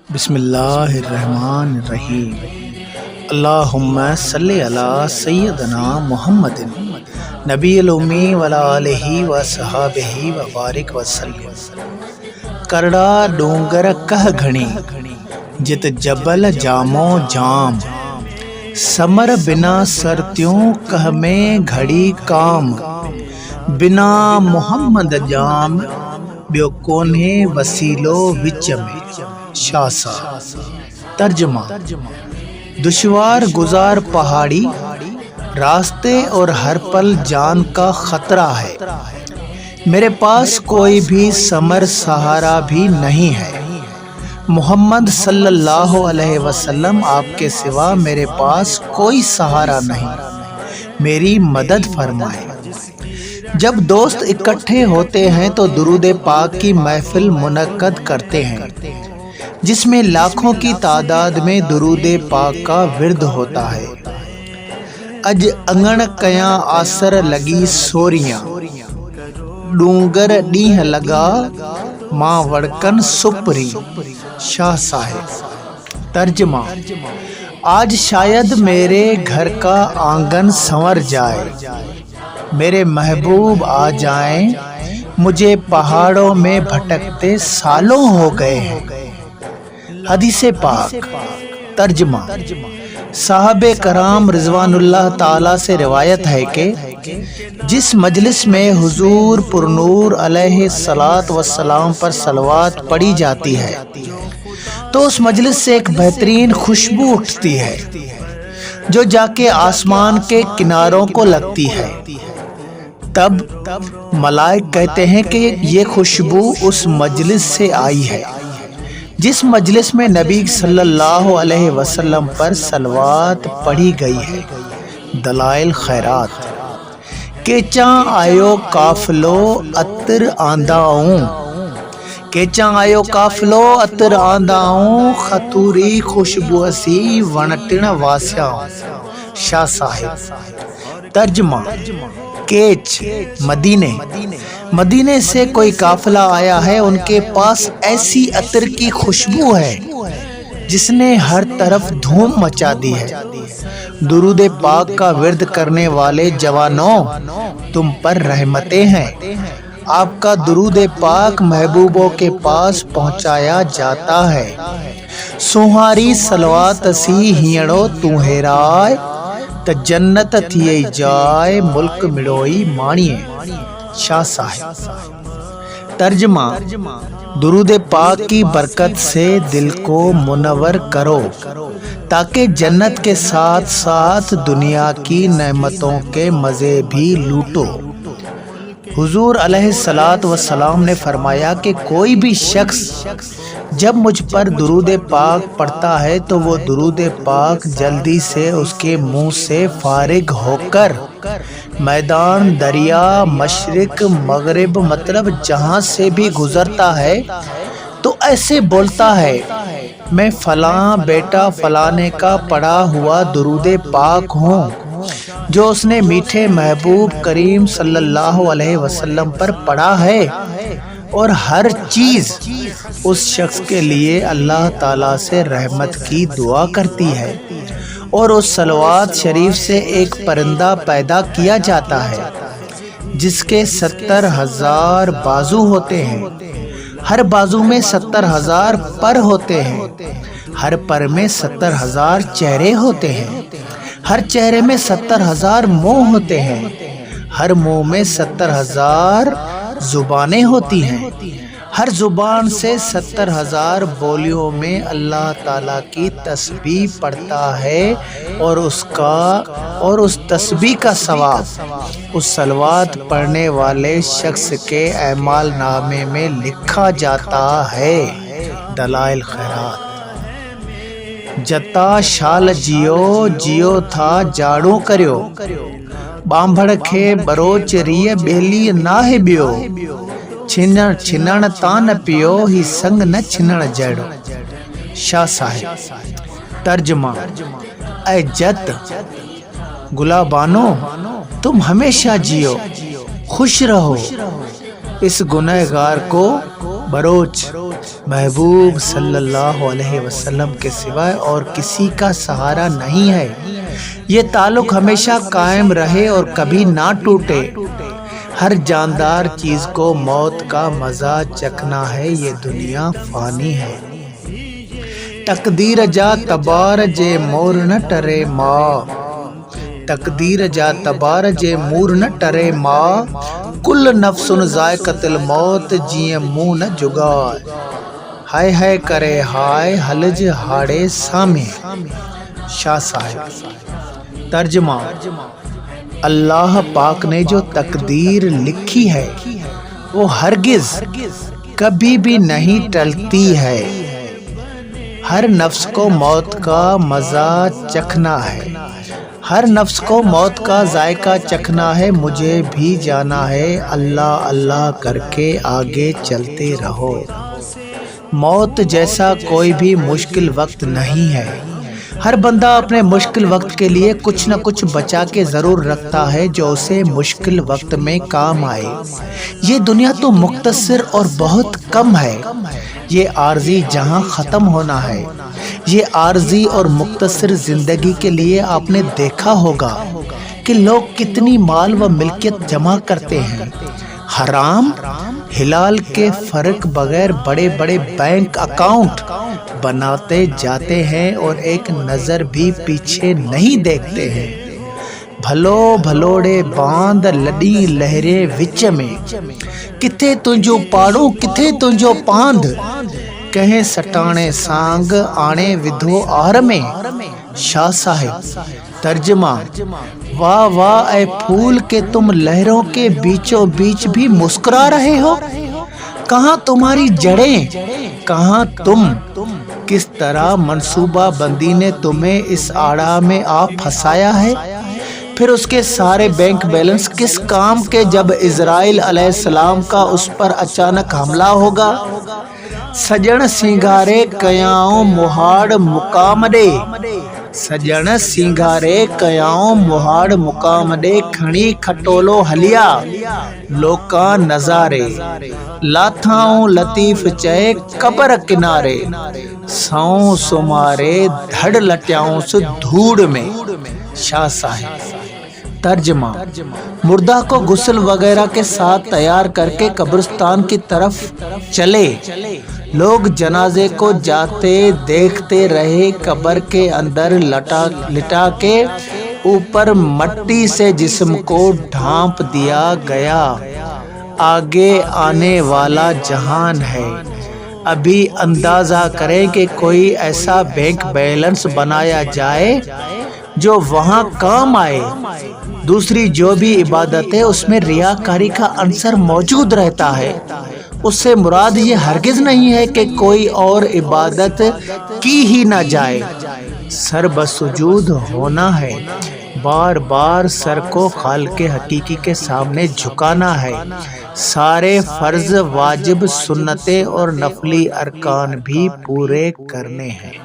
بسم اللہ الرحمن الرحیم۔ اللہم صلی علی سیدنا محمد نبی الامی وعلی آلہ وصحابہ وبارک وسلم۔ کرڑا ڈونگر کہ گھنی جت جبل جامو جام، سمر بنا سرتیوں کہ میں گھڑی کام، بنا محمد جام بیو کونے وسیلو وچ میں شاہ صاحب۔ ترجمہ: دشوار گزار پہاڑی راستے اور ہر پل جان کا خطرہ ہے، میرے پاس کوئی بھی ثمر سہارا بھی نہیں ہے، محمد صلی اللہ علیہ وسلم آپ کے سوا میرے پاس کوئی سہارا نہیں، میری مدد فرمائے۔ جب دوست اکٹھے ہوتے ہیں تو درود پاک کی محفل منعقد کرتے ہیں، جس میں لاکھوں کی تعداد میں درود پاک کا ورد ہوتا ہے۔ اج انگن کیاں آسر لگی سوریاں، ڈونگر ڈیہ لگا ماں وڑکن سپری، شاہ صاحب۔ ترجمہ: آج شاید میرے گھر کا آنگن سنور جائے، میرے محبوب آ جائیں، مجھے پہاڑوں میں بھٹکتے سالوں ہو گئے ہیں۔ حدیث پاک۔ ترجمہ: صحابہ کرام رضوان اللہ تعالی سے روایت ہے کہ جس مجلس میں حضور پرنور علیہ الصلوۃ والسلام پر صلوات پڑھی جاتی ہے تو اس مجلس سے ایک بہترین خوشبو اٹھتی ہے جو جا کے آسمان کے کناروں کو لگتی ہے۔ تب ملائک کہتے ہیں کہ یہ خوشبو اس مجلس سے آئی ہے جس مجلس میں نبی صلی اللہ علیہ وسلم پر صلوات پڑھی گئی ہے۔ دلائل خیرات۔ کیچاں آیو قافلو اتر آنداؤں، کیچاں آیو قافلو اتر آنداؤں، خطوری خوشبو اسی ونٹن واسیاؤں، شاہ صاحب۔ ترجمہ: کیچ مدینے سے کوئی قافلہ آیا ہے، ان کے پاس ایسی عطر کی خوشبو ہے جس نے ہر طرف دھوم مچا دی ہے۔ درود پاک کا ورد کرنے والے جوانوں، تم پر رحمتیں ہیں، آپ کا درود پاک محبوبوں کے پاس پہنچایا جاتا ہے۔ سوہاری صلوات اسی ہینڑو تو ہیرائے، ت جنت تھیے جائے ملک مڑوئی مانیے، شاہ صاحب۔ ترجمہ: درود پاک کی برکت سے دل کو منور کرو تاکہ جنت کے ساتھ ساتھ دنیا کی نعمتوں کے مزے بھی لوٹو۔ حضور علیہ الصلوۃ والسلام نے فرمایا کہ کوئی بھی شخص جب مجھ پر درود پاک پڑھتا ہے تو وہ درود پاک جلدی سے اس کے منہ سے فارغ ہو کر میدان، دریا، مشرق، مغرب، مطلب جہاں سے بھی گزرتا ہے تو ایسے بولتا ہے، میں فلاں بیٹا فلانے کا پڑھا ہوا درود پاک ہوں جو اس نے میٹھے محبوب کریم صلی اللہ علیہ وسلم پر پڑھا ہے، اور ہر چیز اس شخص کے لیے اللہ تعالیٰ سے رحمت کی دعا کرتی ہے، اور اس صلوات شریف سے ایک پرندہ پیدا کیا جاتا ہے جس کے 70,000 بازو ہوتے ہیں، ہر بازو میں 70,000 پر ہوتے ہیں، ہر پر میں 70,000 چہرے ہوتے ہیں، ہر چہرے میں 70,000 منہ ہوتے ہیں، ہر منہ میں 70,000 زبانیں ہوتی ہیں، ہر زبان سے 70,000 بولیوں میں اللہ تعالیٰ کی تسبیح پڑھتا ہے، اور اس تسبیح کا ثواب اس صلوات پڑھنے والے شخص کے اعمال نامے میں لکھا جاتا ہے۔ دلائل خیرات۔ جتا شال جیو تھا جاڑو کریو، بانبھڑ کھے بروچ ریہ بیلی ناہے بیو، چھنن تان پیو ہی سنگ نہ چھنن جیڑو، شاہ صاحب۔ ترجمہ: اے جت گلابانو، تم ہمیشہ جیو، خوش رہو، اس گنہگار کو بروچ محبوب صلی اللہ علیہ وسلم کے سوائے اور کسی کا سہارا نہیں ہے۔ یہ تعلق ہمیشہ قائم رہے اور کبھی نہ ٹوٹے۔ ہر جاندار چیز کو موت کا مزہ چکھنا ہے، یہ دنیا فانی ہے۔ تقدیر جا تبار جے مور نہ ٹرے ماں، تقدیر جا تبار جے مور نہ ٹرے ماں، کل نفس ذائقۃ الموت جیئں منہ نہ جگائے، ہائے ہائے کرے ہائے حلج ہاڑے سامے۔ شاہ صاحب۔ ترجمہ: اللہ پاک نے جو تقدیر لکھی ہے وہ ہرگز کبھی بھی نہیں ٹلتی ہے۔ ہر نفس کو موت کا مزہ چکھنا ہے، ہر نفس کو موت کا ذائقہ چکھنا ہے۔ مجھے بھی جانا ہے، اللہ اللہ کر کے آگے چلتے رہو۔ موت جیسا کوئی بھی مشکل وقت نہیں ہے۔ ہر بندہ اپنے مشکل وقت کے لیے کچھ نہ کچھ بچا کے ضرور رکھتا ہے جو اسے مشکل وقت میں کام آئے۔ یہ دنیا تو مختصر اور بہت کم ہے، یہ عارضی جہاں ختم ہونا ہے۔ یہ عارضی اور مختصر زندگی کے لیے آپ نے دیکھا ہوگا کہ لوگ کتنی مال و ملکیت جمع کرتے ہیں، حرام حلال کے فرق بغیر بڑے بڑے بینک اکاؤنٹ بناتے جاتے ہیں اور ایک نظر بھی پیچھے نہیں دیکھتے ہیں۔ بھلو بھلوڑے باندھ لڈی لہرے وچ میں، کتھے تنجو پاڑو کتھے تنجو پاندھ، کہیں سٹانے سانگ آنے ودھو آر میں۔ شاہ صاحب۔ ترجمہ: واہ واہ اے پھول کہ تم لہروں کے بیچوں بیچ بھی مسکرا رہے ہو، کہاں تمہاری جڑیں، کہاں تم؟ کس طرح منصوبہ بندی نے تمہیں اس آڑا میں آ پھنسایا ہے؟ پھر اس کے سارے بینک بیلنس کس کام کے جب اسرائیل علیہ السلام کا اس پر اچانک حملہ ہوگا؟ سجن سنگھارے کیاؤں مہاڑ مقام ڈے، سجن سنگھارے کیاؤں مہاڑ مقام ڈے، کھڑی کھٹولو ہلیا لوکاں نظارے، لاتھاؤں لطیف چے قبر کنارے، ساؤں سمارے دھڑ لٹیاؤں سے دھوڑ میں۔ شاہ صاحب۔ ترجمہ: مردہ کو غسل وغیرہ کے ساتھ تیار کر کے قبرستان کی طرف چلے، لوگ جنازے کو جاتے دیکھتے رہے۔ قبر کے اندر لٹا کے اوپر مٹی سے جسم کو ڈھانپ دیا گیا۔ آگے آنے والا جہان ہے، ابھی اندازہ کریں کہ کوئی ایسا بینک بیلنس بنایا جائے جو وہاں کام آئے۔ دوسری جو بھی عبادت ہے اس میں ریاکاری کا عنصر موجود رہتا ہے۔ اس سے مراد یہ ہرگز نہیں ہے کہ کوئی اور عبادت کی ہی نہ جائے، سر بسجود ہونا ہے، بار بار سر کو خالق حقیقی کے سامنے جھکانا ہے، سارے فرض واجب سنتیں اور نفلی ارکان بھی پورے کرنے ہیں۔